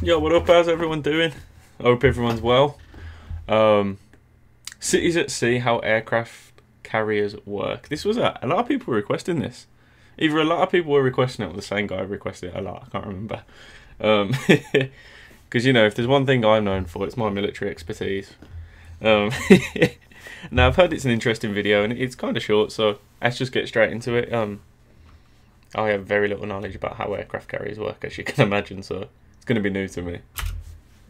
Yo, what up? How's everyone doing? I hope everyone's well. Cities at sea, how aircraft carriers work. This was a lot of people were requesting this. Either a lot of people were requesting it or the same guy requested it a lot. I can't remember. Because, you know, if there's one thing I'm known for, it's my military expertise. Now, I've heard it's an interesting video and it's kind of short, so let's just get straight into it. I have very little knowledge about how aircraft carriers work, as you can imagine, so it's going to be new to me.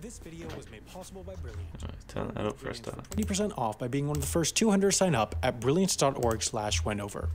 This video was made possible by Brilliant. Right, turn that up for a start. 20% off by being one of the first 200 to sign up at brilliant.org/Wendover.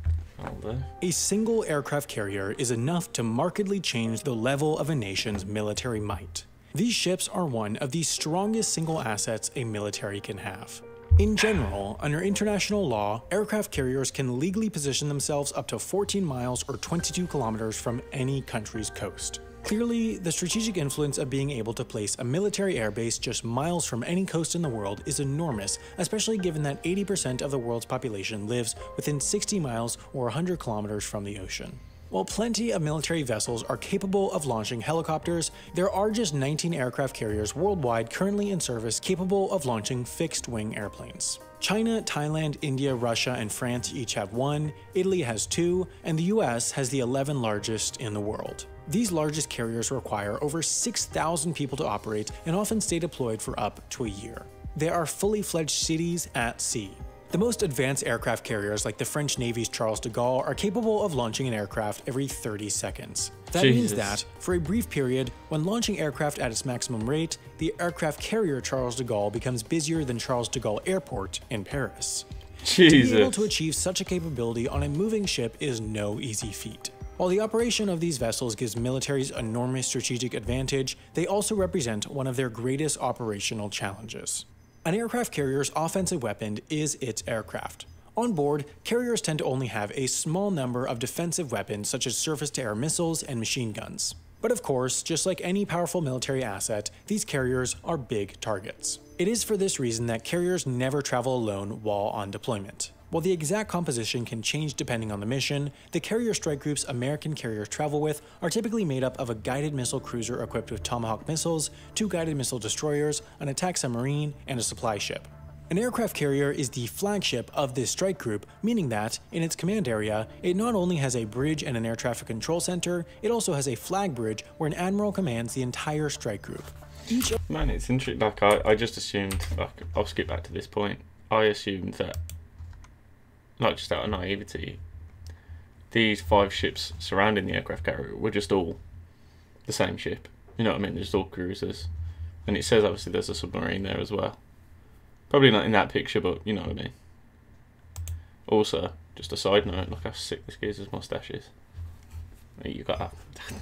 A single aircraft carrier is enough to markedly change the level of a nation's military might. These ships are one of the strongest single assets a military can have. In general, under international law, aircraft carriers can legally position themselves up to 14 miles or 22 kilometers from any country's coast. Clearly, the strategic influence of being able to place a military airbase just miles from any coast in the world is enormous, especially given that 80% of the world's population lives within 60 miles or 100 kilometers from the ocean. While plenty of military vessels are capable of launching helicopters, there are just 19 aircraft carriers worldwide currently in service capable of launching fixed-wing airplanes. China, Thailand, India, Russia, and France each have one, Italy has two, and the US has the 11th largest in the world. These largest carriers require over 6,000 people to operate and often stay deployed for up to a year. They are fully fledged cities at sea. The most advanced aircraft carriers like the French Navy's Charles de Gaulle are capable of launching an aircraft every 30 seconds. That means that, for a brief period, when launching aircraft at its maximum rate, the aircraft carrier Charles de Gaulle becomes busier than Charles de Gaulle Airport in Paris. To be able to achieve such a capability on a moving ship is no easy feat. While the operation of these vessels gives militaries enormous strategic advantage, they also represent one of their greatest operational challenges. An aircraft carrier's offensive weapon is its aircraft. On board, carriers tend to only have a small number of defensive weapons such as surface-to-air missiles and machine guns. But of course, just like any powerful military asset, these carriers are big targets. It is for this reason that carriers never travel alone while on deployment. While the exact composition can change depending on the mission, the carrier strike groups American carriers travel with are typically made up of a guided missile cruiser equipped with Tomahawk missiles, 2 guided missile destroyers, an attack submarine, and a supply ship. An aircraft carrier is the flagship of this strike group, meaning that, in its command area, it not only has a bridge and an air traffic control center, it also has a flag bridge where an admiral commands the entire strike group. Man, it's interesting. Like, I just assumed, like, I'll skip back to this point. I assumed that, not just out of naivety, these 5 ships surrounding the aircraft carrier were just all the same ship. You know what I mean? They're just all cruisers. And it says obviously there's a submarine there as well. Probably not in that picture, but you know what I mean. Also, just a side note, look how sick this geezer's mustache is. You got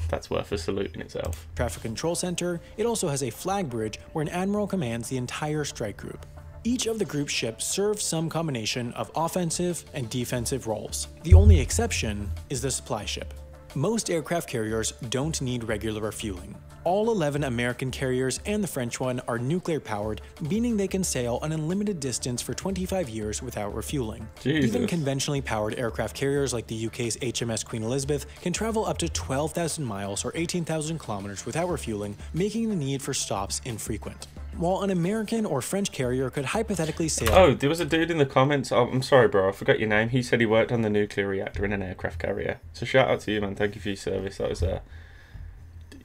that's worth a salute in itself. Traffic control center, it also has a flag bridge where an admiral commands the entire strike group. Each of the group's ships serves some combination of offensive and defensive roles. The only exception is the supply ship. Most aircraft carriers don't need regular refueling. All 11 American carriers and the French one are nuclear powered, meaning they can sail an unlimited distance for 25 years without refueling. Jesus. Even conventionally powered aircraft carriers like the UK's HMS Queen Elizabeth can travel up to 12,000 miles or 18,000 kilometers without refueling, making the need for stops infrequent. While an American or French carrier could hypothetically sail... Oh, there was a dude in the comments. Oh, I'm sorry, bro. I forgot your name. He said he worked on the nuclear reactor in an aircraft carrier. So shout out to you, man. Thank you for your service. That was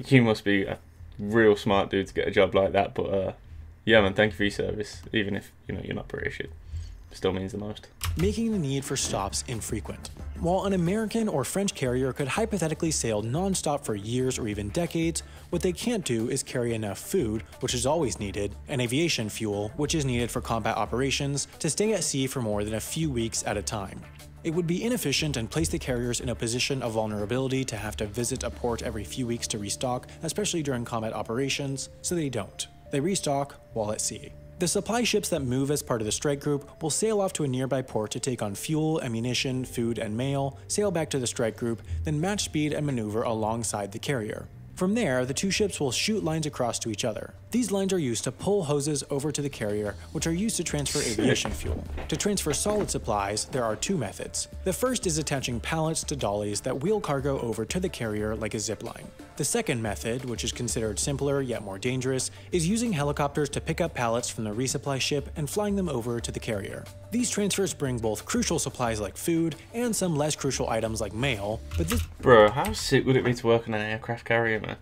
you must be a real smart dude to get a job like that. But yeah, man. Thank you for your service. Even if you're not British, it still means the most. Making the need for stops infrequent. While an American or French carrier could hypothetically sail non-stop for years or even decades, what they can't do is carry enough food, which is always needed, and aviation fuel, which is needed for combat operations, to stay at sea for more than a few weeks at a time. It would be inefficient and place the carriers in a position of vulnerability to have to visit a port every few weeks to restock, especially during combat operations, so they don't. They restock while at sea. The supply ships that move as part of the strike group will sail off to a nearby port to take on fuel, ammunition, food, and mail, sail back to the strike group, then match speed and maneuver alongside the carrier. From there, the two ships will shoot lines across to each other. These lines are used to pull hoses over to the carrier, which are used to transfer aviation fuel. To transfer solid supplies, there are two methods. The first is attaching pallets to dollies that wheel cargo over to the carrier like a zip line. The second method, which is considered simpler yet more dangerous, is using helicopters to pick up pallets from the resupply ship and flying them over to the carrier. These transfers bring both crucial supplies like food and some less crucial items like mail, but this— Bro, how sick would it be to work on an aircraft carrier, man?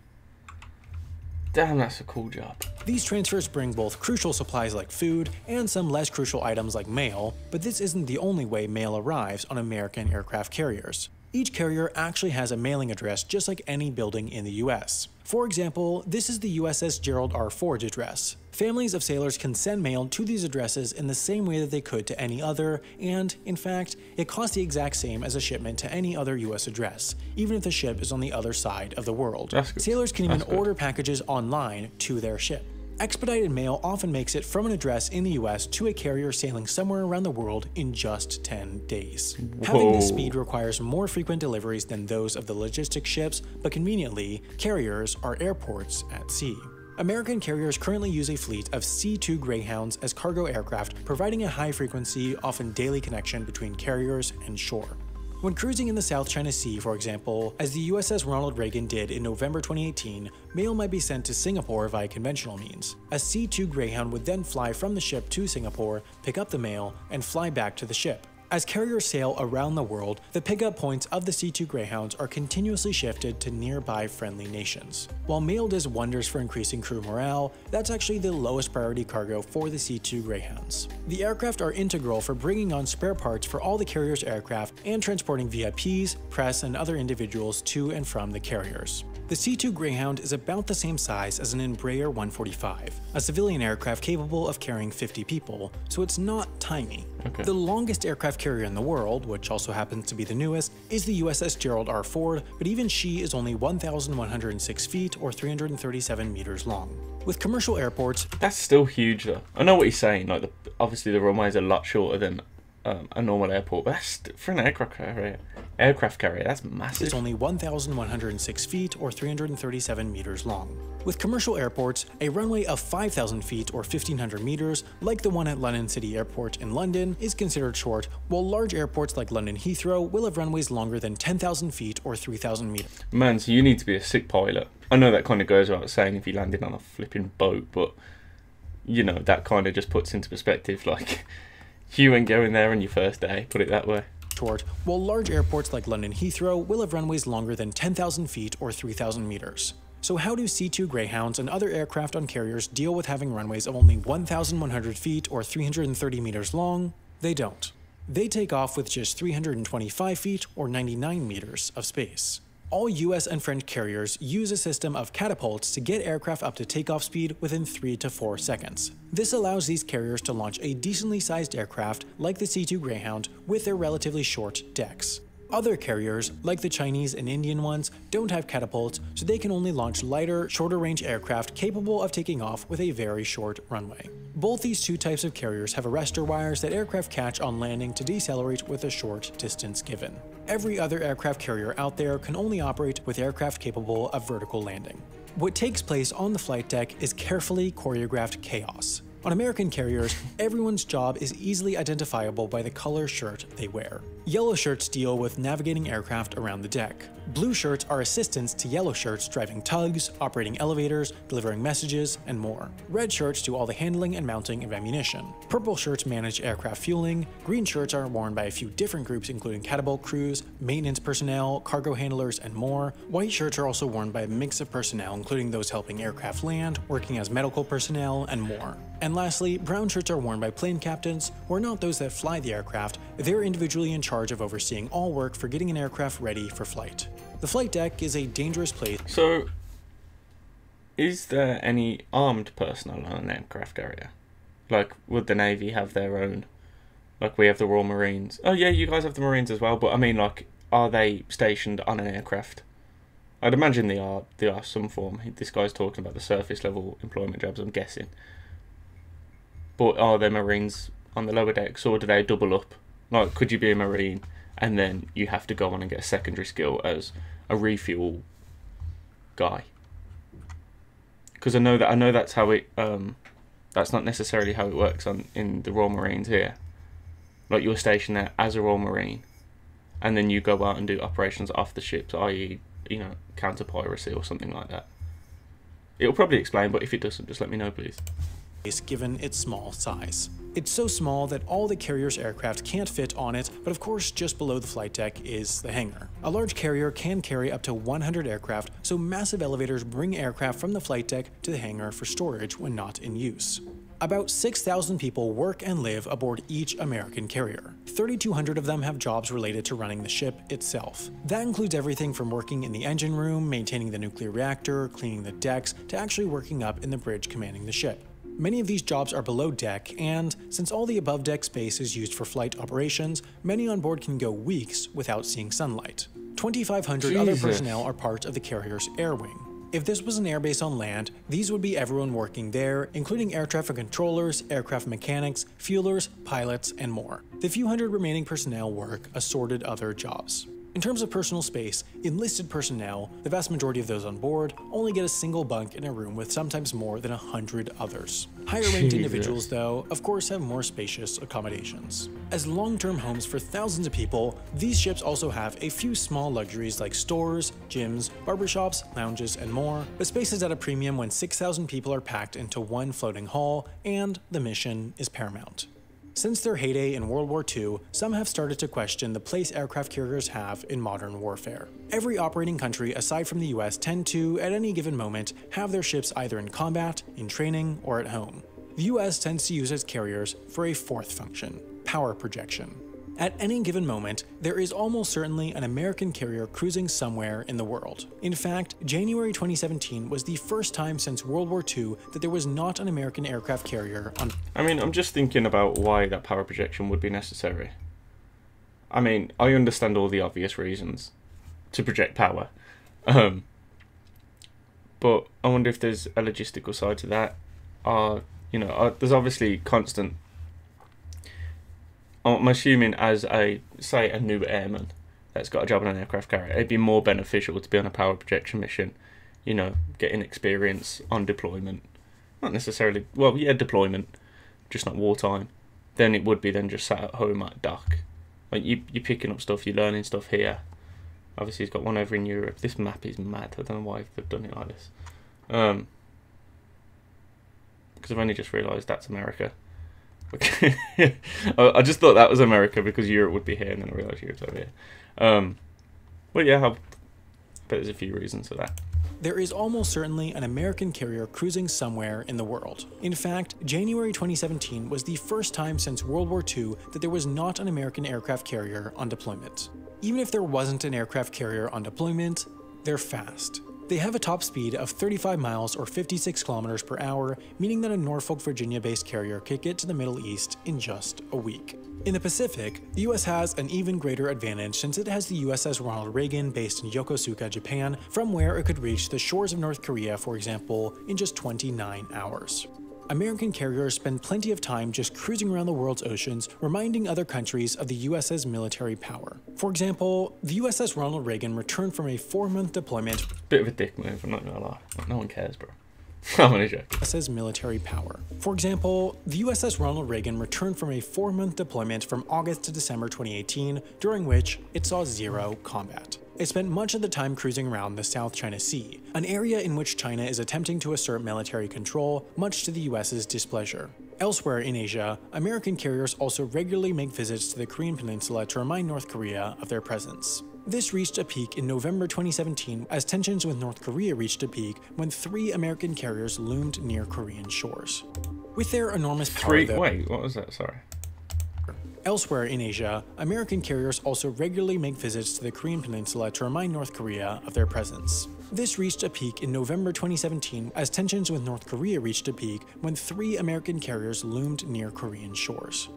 Damn, that's a cool job. These transfers bring both crucial supplies like food and some less crucial items like mail, but this isn't the only way mail arrives on American aircraft carriers. Each carrier actually has a mailing address just like any building in the US. For example, this is the Uss Gerald R Ford address. Families of sailors can send mail to these addresses in the same way that they could to any other, and, in fact, it costs the exact same as a shipment to any other US address, even if the ship is on the other side of the world. Sailors can even order packages online to their ship. Expedited mail often makes it from an address in the US to a carrier sailing somewhere around the world in just 10 days. Whoa. Having this speed requires more frequent deliveries than those of the logistics ships, but conveniently, carriers are airports at sea. American carriers currently use a fleet of C-2 Greyhounds as cargo aircraft, providing a high-frequency, often daily connection between carriers and shore. When cruising in the South China Sea, for example, as the USS Ronald Reagan did in November 2018, mail might be sent to Singapore via conventional means. A C-2 Greyhound would then fly from the ship to Singapore, pick up the mail, and fly back to the ship. As carriers sail around the world, the pickup points of the C-2 Greyhounds are continuously shifted to nearby friendly nations. While mail does wonders for increasing crew morale, that's actually the lowest priority cargo for the C-2 Greyhounds. The aircraft are integral for bringing on spare parts for all the carrier's aircraft and transporting VIPs, press, and other individuals to and from the carriers. The C-2 Greyhound is about the same size as an Embraer 145, a civilian aircraft capable of carrying 50 people, so it's not tiny. Okay. The longest aircraft carrier in the world, which also happens to be the newest, is the USS Gerald R Ford, but even she is only 1,106 feet or 337 meters long. With commercial airports— That's still huge though. I know what you're saying, like obviously the runway is a lot shorter than a normal airport, but that's for an aircraft carrier, that's massive. It's only 1,106 feet or 337 meters long. With commercial airports, a runway of 5,000 feet or 1,500 meters, like the one at London City Airport in London, is considered short, while large airports like London Heathrow will have runways longer than 10,000 feet or 3,000 meters. Man, so you need to be a sick pilot. I know that kind of goes without saying if you landed on a flipping boat, but you know, that kind of just puts into perspective, like, you ain't going there on your first day, put it that way. Short, while large airports like London Heathrow will have runways longer than 10,000 feet or 3,000 meters. So how do C-2 Greyhounds and other aircraft on carriers deal with having runways of only 1,100 feet or 330 meters long? They don't. They take off with just 325 feet or 99 meters of space. All US and French carriers use a system of catapults to get aircraft up to takeoff speed within 3 to 4 seconds. This allows these carriers to launch a decently sized aircraft like the C-2 Greyhound with their relatively short decks. Other carriers, like the Chinese and Indian ones, don't have catapults, so they can only launch lighter, shorter range aircraft capable of taking off with a very short runway. Both these two types of carriers have arrestor wires that aircraft catch on landing to decelerate with a short distance given. Every other aircraft carrier out there can only operate with aircraft capable of vertical landing. What takes place on the flight deck is carefully choreographed chaos. On American carriers, everyone's job is easily identifiable by the color shirt they wear. Yellow shirts deal with navigating aircraft around the deck. Blue shirts are assistants to yellow shirts driving tugs, operating elevators, delivering messages, and more. Red shirts do all the handling and mounting of ammunition. Purple shirts manage aircraft fueling. Green shirts are worn by a few different groups including catapult crews, maintenance personnel, cargo handlers, and more. White shirts are also worn by a mix of personnel including those helping aircraft land, working as medical personnel, and more. And lastly, brown shirts are worn by plane captains, who are not those that fly the aircraft, they're individually in charge of overseeing all work for getting an aircraft ready for flight. The flight deck is a dangerous place. So, is there any armed personnel on an aircraft carrier? Like, would the Navy have their own? Like, we have the Royal Marines. Oh yeah, you guys have the Marines as well, but I mean, like, are they stationed on an aircraft? I'd imagine they are some form. This guy's talking about the surface level employment jobs, I'm guessing. But are there Marines on the lower decks, or do they double up? Like, could you be a Marine and then you have to go on and get a secondary skill as a refuel guy? Because I know that's how it. That's not necessarily how it works in the Royal Marines here. Like, you're stationed there as a Royal Marine, and then you go out and do operations off the ships, i.e., counter piracy or something like that. It'll probably explain, but if it doesn't, just let me know, please. Given its small size. It's so small that all the carrier's aircraft can't fit on it, but of course just below the flight deck is the hangar. A large carrier can carry up to 100 aircraft, so massive elevators bring aircraft from the flight deck to the hangar for storage when not in use. About 6,000 people work and live aboard each American carrier. 3,200 of them have jobs related to running the ship itself. That includes everything from working in the engine room, maintaining the nuclear reactor, cleaning the decks, to actually working up in the bridge commanding the ship. Many of these jobs are below deck, and since all the above deck space is used for flight operations, many on board can go weeks without seeing sunlight. 2,500 other personnel are part of the carrier's air wing. If this was an airbase on land, these would be everyone working there, including air traffic controllers, aircraft mechanics, fuelers, pilots, and more. The few hundred remaining personnel work assorted other jobs. In terms of personal space, enlisted personnel, the vast majority of those on board, only get a single bunk in a room with sometimes more than 100 others. Higher-ranked individuals, though, of course have more spacious accommodations. As long-term homes for thousands of people, these ships also have a few small luxuries like stores, gyms, barbershops, lounges, and more, but space is at a premium when 6,000 people are packed into one floating hall, and the mission is paramount. Since their heyday in World War II, some have started to question the place aircraft carriers have in modern warfare. Every operating country aside from the US tend to, at any given moment, have their ships either in combat, in training, or at home. The US tends to use its carriers for a fourth function: power projection. At any given moment, there is almost certainly an American carrier cruising somewhere in the world. In fact, January 2017 was the first time since World War II that there was not an American aircraft carrier on... I mean, I'm just thinking about why that power projection would be necessary. I mean, I understand all the obvious reasons to project power. But I wonder if there's a logistical side to that. There's obviously constant... I'm assuming as a new airman that's got a job on an aircraft carrier, it'd be more beneficial to be on a power projection mission, getting experience on deployment. Not necessarily, deployment, just not wartime. Then it would be then just sat at home at dock. Like you're picking up stuff, you're learning stuff here. Obviously he's got one over in Europe. This map is mad. I don't know why they've done it like this. Because I've only just realised that's America. Okay. I just thought that was America because Europe would be here, and then I realised Europe's over here. But yeah, I bet there's a few reasons for that. There is almost certainly an American carrier cruising somewhere in the world. In fact, January 2017 was the first time since World War II that there was not an American aircraft carrier on deployment. Even if there wasn't an aircraft carrier on deployment, they're fast. They have a top speed of 35 miles or 56 kilometers per hour, meaning that a Norfolk, Virginia-based carrier could get to the Middle East in just a week. In the Pacific, the US has an even greater advantage since it has the USS Ronald Reagan based in Yokosuka, Japan, from where it could reach the shores of North Korea, for example, in just 29 hours. American carriers spend plenty of time just cruising around the world's oceans, reminding other countries of the US's military power. For example, the USS Ronald Reagan returned from a 4-month deployment. Bit of a dick move, I'm not gonna lie. No one cares, bro. I'm only joking. US's military power. For example, the USS Ronald Reagan returned from a 4-month deployment from August to December 2018, during which it saw zero combat. It spent much of the time cruising around the South China Sea, an area in which China is attempting to assert military control, much to the US's displeasure. Elsewhere in Asia, American carriers also regularly make visits to the Korean Peninsula to remind North Korea of their presence. This reached a peak in November 2017 as tensions with North Korea reached a peak when 3 American carriers loomed near Korean shores. With their enormous power, Wait, what was that? Sorry. Elsewhere in Asia, American carriers also regularly make visits to the Korean Peninsula to remind North Korea of their presence. This reached a peak in November 2017 as tensions with North Korea reached a peak when 3 American carriers loomed near Korean shores.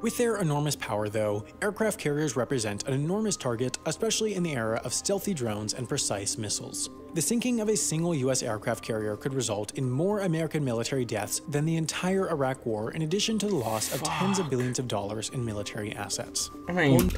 With their enormous power, though, aircraft carriers represent an enormous target, especially in the era of stealthy drones and precise missiles. The sinking of a single US aircraft carrier could result in more American military deaths than the entire Iraq War, in addition to the loss of tens of billions of dollars in military assets. I mean,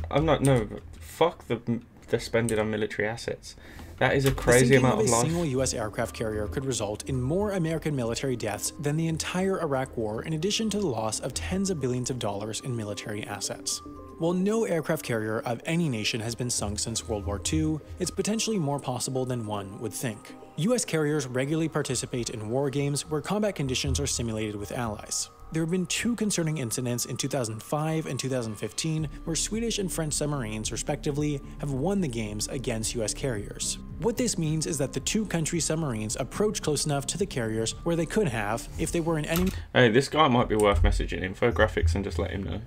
fuck the spending on military assets. That is a crazy amount of life. The sinking of a single U.S. aircraft carrier could result in more American military deaths than the entire Iraq War, in addition to the loss of tens of billions of dollars in military assets. While no aircraft carrier of any nation has been sunk since World War II, it's potentially more possible than one would think. U.S. carriers regularly participate in war games where combat conditions are simulated with allies. There have been two concerning incidents in 2005 and 2015 where Swedish and French submarines, respectively, have won the games against US carriers. What this means is that the two country submarines approach close enough to the carriers where they could have if they were an enemy. Hey, this guy might be worth messaging infographics and just let him know.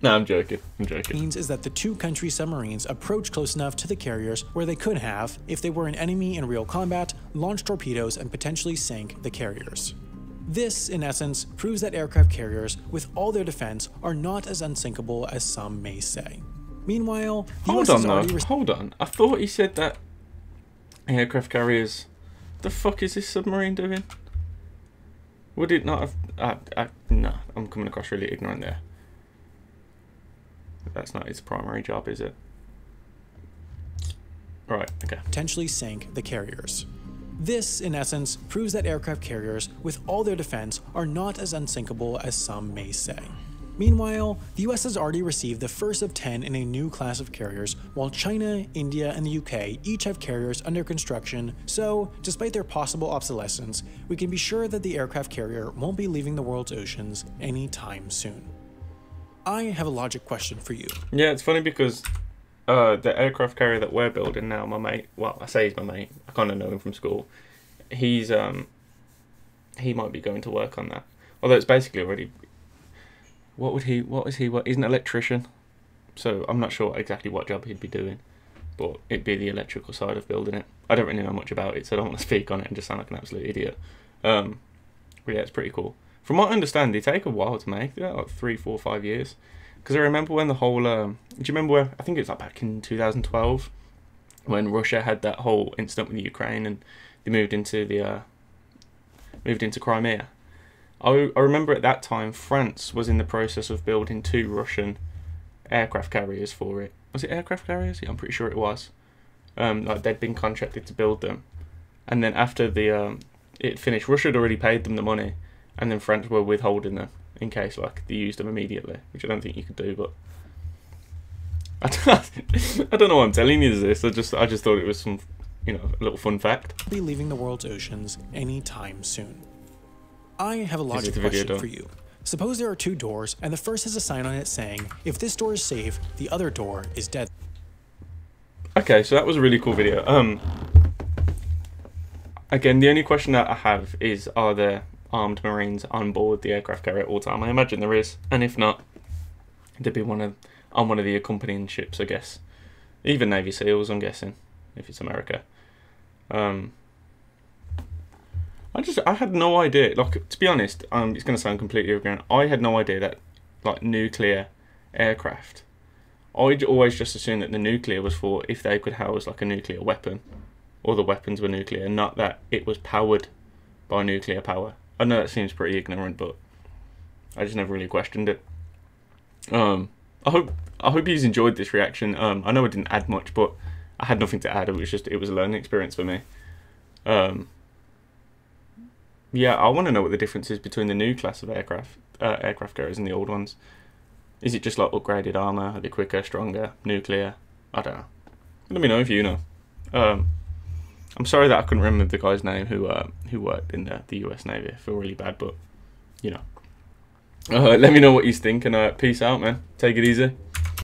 No, I'm joking. Means is that the two country submarines approach close enough to the carriers where they could have, if they were an enemy in real combat, launch torpedoes and potentially sink the carriers. This, in essence, proves that aircraft carriers, with all their defense, are not as unsinkable as some may say. Meanwhile, hold on. I thought he said that aircraft carriers. The fuck is this submarine doing? Would it not have? No, I'm coming across really ignorant there. That's not its primary job, is it? Right. Okay. Potentially sink the carriers. This, in essence, proves that aircraft carriers, with all their defense, are not as unsinkable as some may say. Meanwhile, the US has already received the first of 10 in a new class of carriers, while China, India, and the UK each have carriers under construction, so, despite their possible obsolescence, we can be sure that the aircraft carrier won't be leaving the world's oceans anytime soon. I have a logic question for you. Yeah, it's funny because the aircraft carrier that we're building now, my mate, well, I say he's my mate, I kind of know him from school, he might be going to work on that. Although it's basically already, he's an electrician, so I'm not sure exactly what job he'd be doing, but it'd be the electrical side of building it. I don't really know much about it, so I don't want to speak on it and just sound like an absolute idiot. But yeah, it's pretty cool. From what I understand, they take a while to make, like 3, 4, 5 years. Because I remember when the whole, do you remember where, I think it was like back in 2012, when Russia had that whole incident with Ukraine and they moved into Crimea. I remember at that time, France was in the process of building 2 Russian aircraft carriers for it. Was it aircraft carriers? Yeah, I'm pretty sure it was. Like they'd been contracted to build them. And then after it finished, Russia had already paid them the money, and then France were withholding them in case like they used them immediately, which I don't think you could do. But I don't know why I'm telling you this. I just thought it was some, a little fun fact. Be leaving the world's oceans anytime soon. I have a logic question for you. Suppose there are 2 doors, and the first has a sign on it saying, if this door is safe, the other door is dead. Okay, so that was a really cool video. Again, the only question that I have is, are there armed marines on board the aircraft carrier at all time? I imagine there is, and if not, there'd be on one of the accompanying ships, I guess. Even Navy SEALs, I'm guessing, if it's America. I had no idea, like, to be honest, it's going to sound completely ignorant, I had no idea that, like, nuclear aircraft, I'd always just assumed that the nuclear was for if they could house, like, a nuclear weapon, or the weapons were nuclear, not that it was powered by nuclear power. I know that seems pretty ignorant, but I just never really questioned it. I hope you enjoyed this reaction. I know I didn't add much, but I had nothing to add. It was a learning experience for me. Yeah, I want to know what the difference is between the new class of aircraft carriers and the old ones. Is it just like upgraded armor? Are they quicker, stronger, nuclear? I don't know. Let me know if you know. I'm sorry that I couldn't remember the guy's name who worked in the US Navy. I feel really bad, but let me know what you think, and peace out, man. Take it easy.